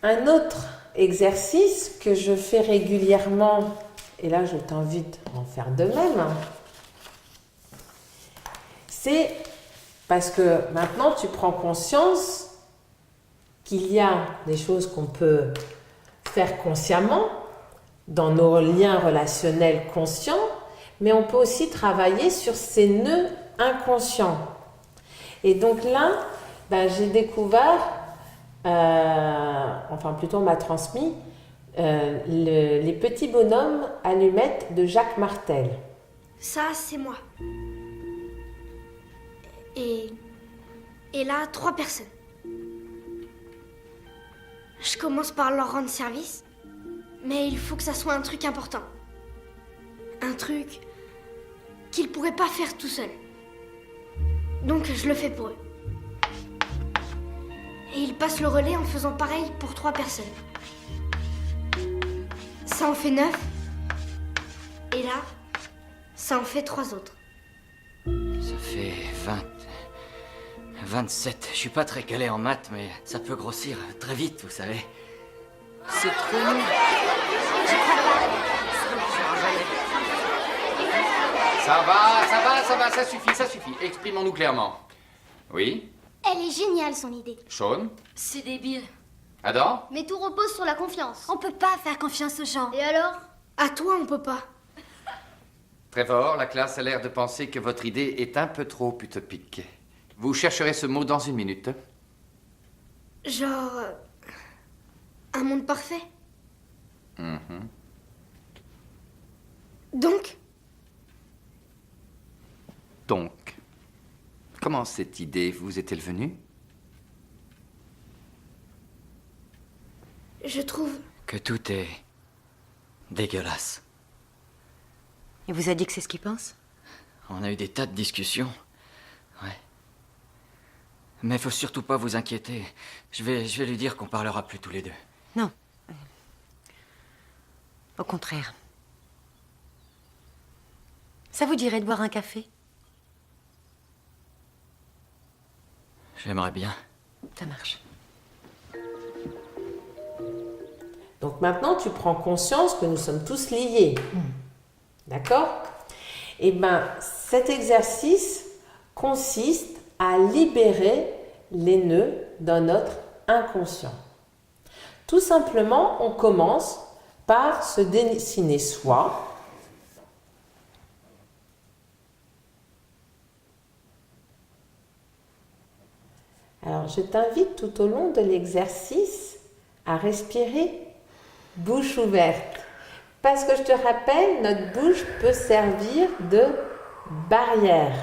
Un autre exercice que je fais régulièrement, et là je t'invite à en faire de même, c'est parce que maintenant tu prends conscience qu'il y a des choses qu'on peut faire consciemment dans nos liens relationnels conscients, mais on peut aussi travailler sur ces nœuds inconscients. Et donc là, j'ai découvert, enfin plutôt on m'a transmis, les petits bonhommes allumettes de Jacques Martel. Ça, c'est moi. Et là, 3 personnes. Je commence par leur rendre service, mais il faut que ça soit un truc important. Un truc qu'ils pourraient pas faire tout seuls. Donc je le fais pour eux. Et ils passent le relais en faisant pareil pour 3 personnes. Ça en fait 9. Et là, ça en fait 3 autres. Ça fait 27. Je suis pas très calé en maths, mais ça peut grossir très vite, vous savez. C'est trop long. Ça va, ça suffit. Exprimons-nous clairement. Oui? Elle est géniale, son idée. Sean? C'est débile. Adam? Mais tout repose sur la confiance. On peut pas faire confiance aux gens. Et alors? À toi, on peut pas. Trevor, la classe a l'air de penser que votre idée est un peu trop utopique. Vous chercherez ce mot dans 1 minute. Genre... un monde parfait. Donc, Donc, comment cette idée vous est-elle venue? je trouve... Que tout est dégueulasse. Il vous a dit que c'est ce qu'il pense? On a eu des tas de discussions. Ouais. Mais faut surtout pas vous inquiéter. Je vais lui dire qu'on parlera plus tous les deux. Non. Au contraire. Ça vous dirait de boire un café? J'aimerais bien. Ça marche. Donc maintenant, tu prends conscience que nous sommes tous liés. D'accord? Et bien, cet exercice consiste à libérer les nœuds dans notre inconscient. Tout simplement, on commence par se dessiner soi. Alors, je t'invite tout au long de l'exercice à respirer bouche ouverte. Parce que je te rappelle, notre bouche peut servir de barrière.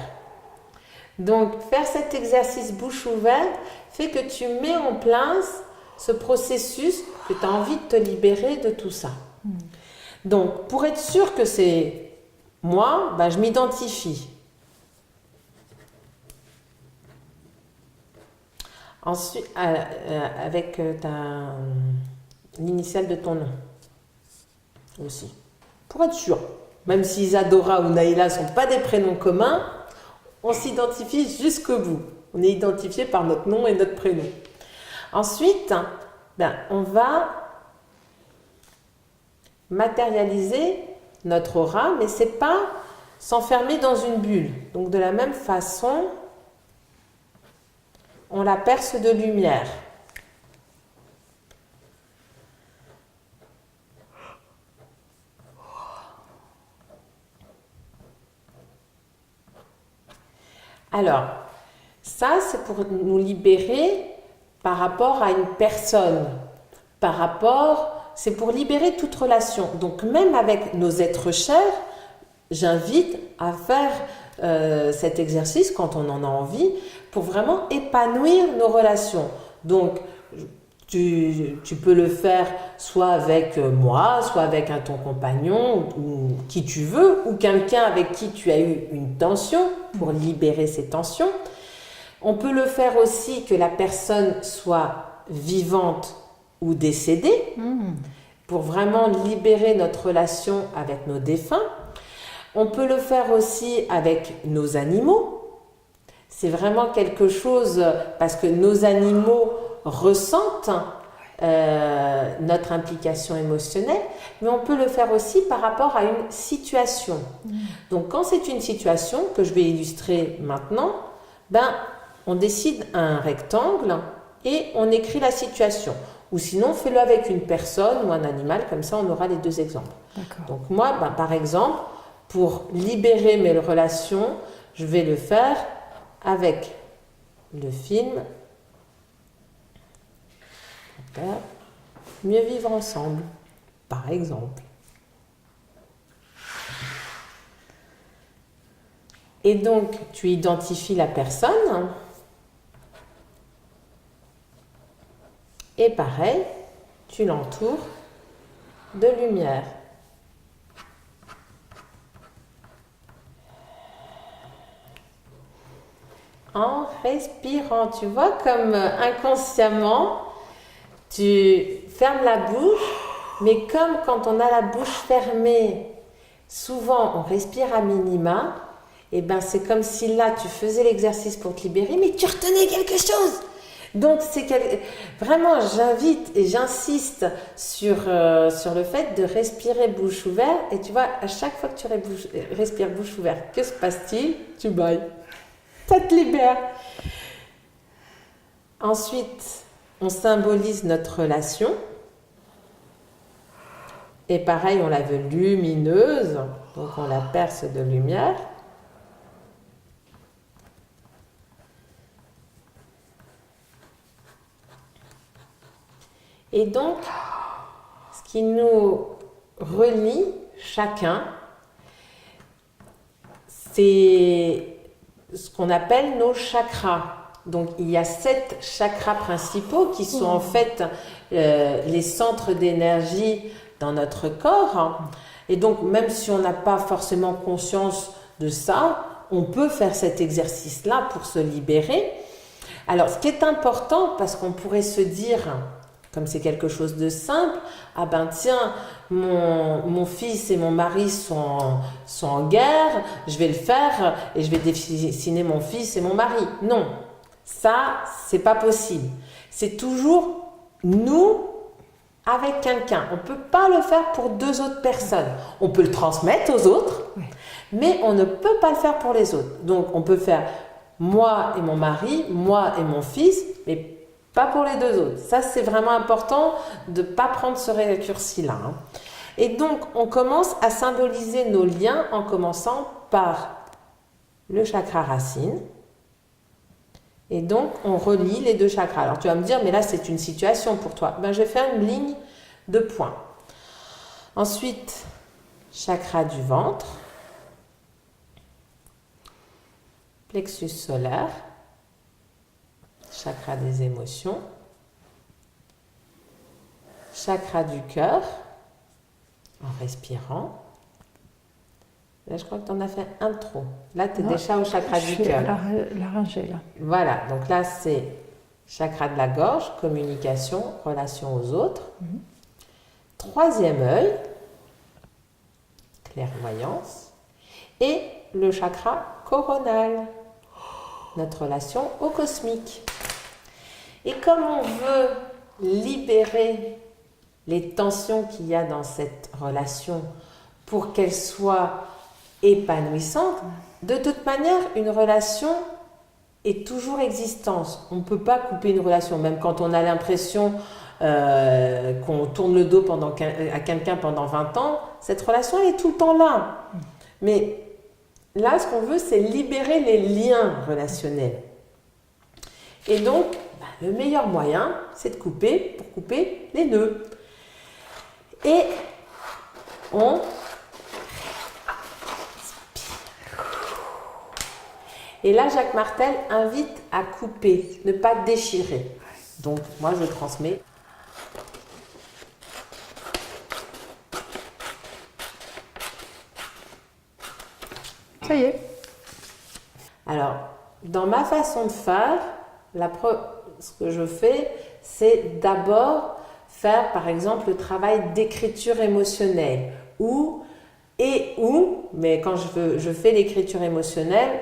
Donc, faire cet exercice bouche ouverte fait que tu mets en place ce processus que tu as envie de te libérer de tout ça. Donc, pour être sûr que c'est moi, je m'identifie. Ensuite, avec l'initiale de ton nom aussi. Pour être sûr, même si Isadora ou Naïla ne sont pas des prénoms communs, on s'identifie jusqu'au bout. On est identifié par notre nom et notre prénom. Ensuite, on va matérialiser notre aura, mais ce n'est pas s'enfermer dans une bulle. Donc de la même façon, on la perce de lumière. Alors, ça, c'est pour nous libérer par rapport à une personne. C'est pour libérer toute relation. Donc, même avec nos êtres chers, j'invite à faire cet exercice quand on en a envie pour vraiment épanouir nos relations. Donc, tu peux le faire soit avec moi, soit avec ton compagnon ou qui tu veux, ou quelqu'un avec qui tu as eu une tension pour libérer ces tensions. On peut le faire aussi que la personne soit vivante ou décédée pour vraiment libérer notre relation avec nos défunts. On peut le faire aussi avec nos animaux. C'est vraiment quelque chose parce que nos animaux ressentent notre implication émotionnelle, mais on peut le faire aussi par rapport à une situation. Donc quand c'est une situation que je vais illustrer maintenant, ben, on décide un rectangle et on écrit la situation. Ou sinon, fais-le avec une personne ou un animal, comme ça on aura les deux exemples. Donc moi, ben, par exemple, pour libérer mes relations, je vais le faire avec le film Mieux vivre ensemble, par exemple. Et donc, tu identifies la personne. Et pareil, tu l'entoures de lumière. En respirant, tu vois comme inconsciemment, tu fermes la bouche, mais comme quand on a la bouche fermée, souvent on respire à minima, et ben c'est comme si là tu faisais l'exercice pour te libérer, mais tu retenais quelque chose. Donc vraiment j'invite et j'insiste sur le fait de respirer bouche ouverte, et tu vois, à chaque fois que tu respires bouche ouverte, que se passe-t-il? Tu bailles. Ça te libère. Ensuite, on symbolise notre relation. Et pareil, on la veut lumineuse, donc on la perce de lumière. Et donc, ce qui nous relie chacun, c'est ce qu'on appelle nos chakras. Donc, il y a 7 chakras principaux qui sont en fait les centres d'énergie dans notre corps. Et donc, même si on n'a pas forcément conscience de ça, on peut faire cet exercice-là pour se libérer. Alors, ce qui est important, parce qu'on pourrait se dire, comme c'est quelque chose de simple, ah ben tiens, mon fils et mon mari sont en guerre, je vais le faire et je vais dessiner mon fils et mon mari. Non, ça, c'est pas possible. C'est toujours nous avec quelqu'un. On ne peut pas le faire pour 2 autres personnes. On peut le transmettre aux autres, mais on ne peut pas le faire pour les autres. Donc, on peut faire moi et mon mari, moi et mon fils, mais pas pour les 2 autres. Ça, c'est vraiment important de ne pas prendre ce raccourci-là. Et donc, on commence à symboliser nos liens en commençant par le chakra racine. Et donc, on relie les 2 chakras. Alors, tu vas me dire, mais là, c'est une situation pour toi. Ben, je vais faire une ligne de points. Ensuite, chakra du ventre, plexus solaire, chakra des émotions, chakra du cœur, en respirant. Là, je crois que tu en as fait un de trop. Là, tu es déjà au chakra du cœur. La rangée, là. Voilà, donc là, c'est chakra de la gorge, communication, relation aux autres. 3e œil, clairvoyance. Et le chakra coronal, notre relation au cosmique. Et comme on veut libérer les tensions qu'il y a dans cette relation pour qu'elle soit épanouissante, de toute manière, une relation est toujours existante. On ne peut pas couper une relation, même quand on a l'impression qu'on tourne le dos à quelqu'un pendant 20 ans, cette relation elle est tout le temps là. Mais là, ce qu'on veut, c'est libérer les liens relationnels. Et donc, le meilleur moyen, c'est de couper pour couper les nœuds. Et on Et là, Jacques Martel invite à couper, ne pas déchirer. Donc, moi, je transmets. Ça y est. Alors, dans ma façon de faire, ce que je fais, c'est d'abord faire, par exemple, le travail d'écriture émotionnelle. Mais quand je fais l'écriture émotionnelle,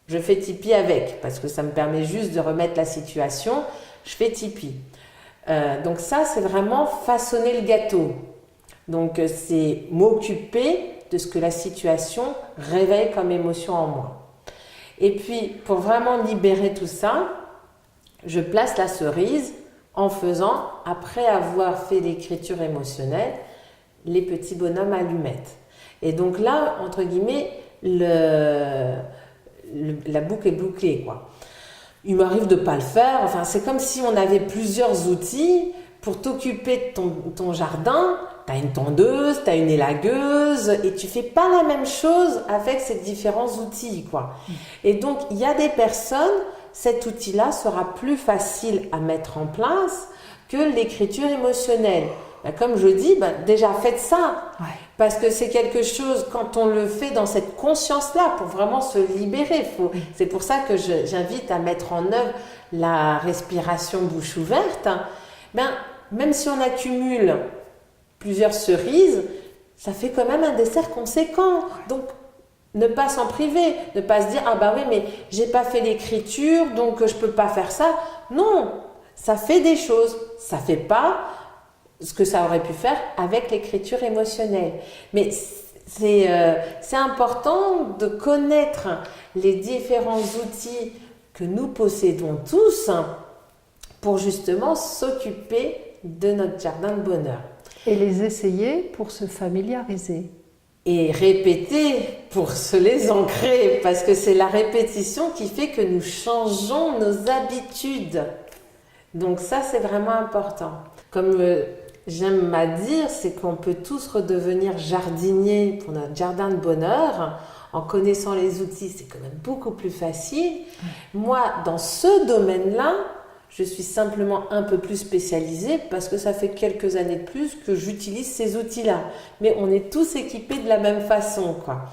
je fais Tipeee avec, parce que ça me permet juste de remettre la situation, je fais Tipeee. Donc ça, c'est vraiment façonner le gâteau. Donc c'est m'occuper de ce que la situation réveille comme émotion en moi. Et puis, pour vraiment libérer tout ça, je place la cerise en faisant, après avoir fait l'écriture émotionnelle, les petits bonhommes allumettes. Et donc là, entre guillemets, la boucle est bouclée, quoi. Il m'arrive de ne pas le faire. Enfin, c'est comme si on avait plusieurs outils pour t'occuper de ton jardin. Tu as une tondeuse, tu as une élagueuse, et tu fais pas la même chose avec ces différents outils, quoi. Et donc, il y a des personnes, cet outil-là sera plus facile à mettre en place que l'écriture émotionnelle. Ben, comme je dis, déjà faites ça. Ouais. Parce que c'est quelque chose, quand on le fait dans cette conscience-là, pour vraiment se libérer, c'est pour ça que j'invite à mettre en œuvre la respiration bouche ouverte. Même si on accumule plusieurs cerises, ça fait quand même un dessert conséquent. Donc, ne pas s'en priver, ne pas se dire « Ah bah oui, mais j'ai pas fait l'écriture, donc je peux pas faire ça. » Non, ça fait des choses, ça fait pas ce que ça aurait pu faire avec l'écriture émotionnelle. Mais c'est important de connaître les différents outils que nous possédons tous pour justement s'occuper de notre jardin de bonheur. Et les essayer pour se familiariser. Et répéter pour se les ancrer, parce que c'est la répétition qui fait que nous changeons nos habitudes. Donc ça, c'est vraiment important. Comme j'aime à dire, c'est qu'on peut tous redevenir jardiniers pour notre jardin de bonheur. En connaissant les outils, c'est quand même beaucoup plus facile. Moi, dans ce domaine-là, je suis simplement un peu plus spécialisée parce que ça fait quelques années de plus que j'utilise ces outils-là. Mais on est tous équipés de la même façon, quoi.